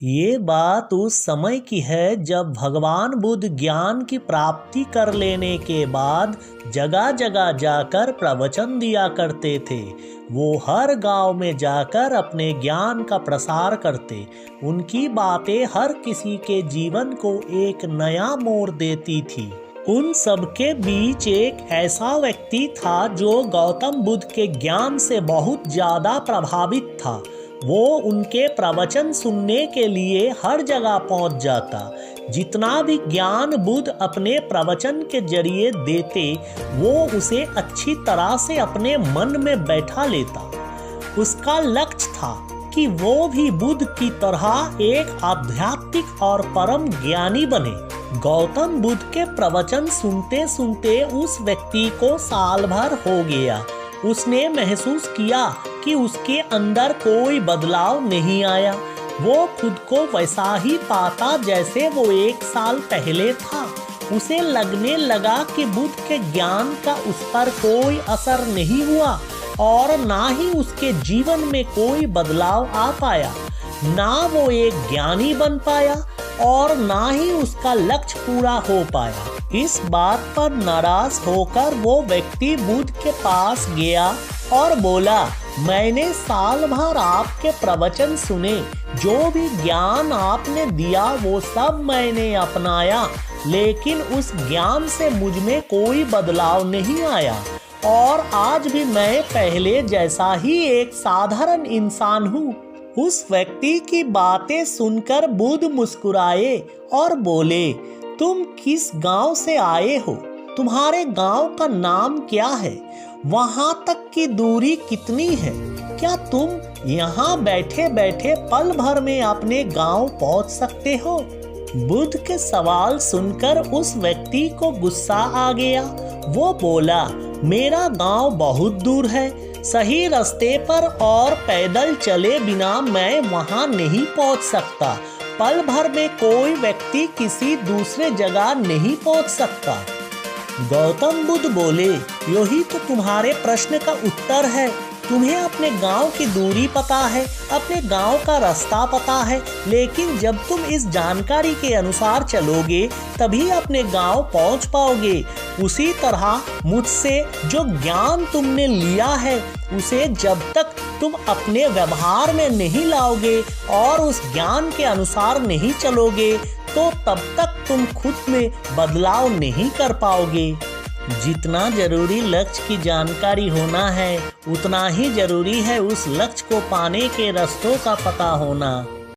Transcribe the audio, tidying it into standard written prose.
ये बात उस समय की है जब भगवान बुद्ध ज्ञान की प्राप्ति कर लेने के बाद जगह जगह जाकर प्रवचन दिया करते थे। वो हर गांव में जाकर अपने ज्ञान का प्रसार करते। उनकी बातें हर किसी के जीवन को एक नया मोड़ देती थी। उन सबके बीच एक ऐसा व्यक्ति था जो गौतम बुद्ध के ज्ञान से बहुत ज़्यादा प्रभावित था। वो उनके प्रवचन सुनने के लिए हर जगह पहुंच जाता। जितना भी ज्ञान बुद्ध अपने प्रवचन के जरिए देते वो उसे अच्छी तरह से अपने मन में बैठा लेता। उसका लक्ष्य था कि वो भी बुद्ध की तरह एक आध्यात्मिक और परम ज्ञानी बने। गौतम बुद्ध के प्रवचन सुनते सुनते उस व्यक्ति को साल भर हो गया। उसने महसूस किया कि उसके अंदर कोई बदलाव नहीं आया। वो खुद को वैसा ही पाता जैसे वो एक साल पहले था। उसे लगने लगा कि बुद्ध के ज्ञान का उस पर कोई असर नहीं हुआ और ना ही उसके जीवन में कोई बदलाव आ पाया। ना वो एक ज्ञानी बन पाया और ना ही उसका लक्ष्य पूरा हो पाया। इस बात पर नाराज होकर वो व्यक्ति बुद्ध के पास गया और बोला, मैंने साल भर आपके प्रवचन सुने, जो भी ज्ञान आपने दिया वो सब मैंने अपनाया, लेकिन उस ज्ञान से मुझ में कोई बदलाव नहीं आया और आज भी मैं पहले जैसा ही एक साधारण इंसान हूँ। उस व्यक्ति की बातें सुनकर बुद्ध मुस्कुराए और बोले, तुम किस गांव से आए हो? तुम्हारे गांव का नाम क्या है? वहां तक की दूरी कितनी है? क्या तुम यहाँ बैठे बैठे पल भर में अपने गांव पहुंच सकते हो? बुद्ध के सवाल सुनकर उस व्यक्ति को गुस्सा आ गया। वो बोला, मेरा गांव बहुत दूर है। सही रास्ते पर और पैदल चले बिना मैं वहां नहीं पहुंच सकता। पल भर में कोई व्यक्ति किसी दूसरे जगह नहीं पहुंच सकता। गौतम बुद्ध बोले, यही तो तुम्हारे प्रश्न का उत्तर है। तुम्हें अपने गांव की दूरी पता है, अपने गांव का रास्ता पता है, लेकिन जब तुम इस जानकारी के अनुसार चलोगे तभी अपने गांव पहुंच पाओगे। उसी तरह मुझसे जो ज्ञान तुमने लिया है उसे जब तक तुम अपने व्यवहार में नहीं लाओगे और उस ज्ञान के अनुसार नहीं चलोगे तो तब तक तुम खुद में बदलाव नहीं कर पाओगे। जितना जरूरी लक्ष्य की जानकारी होना है उतना ही जरूरी है उस लक्ष्य को पाने के रास्तों का पता होना।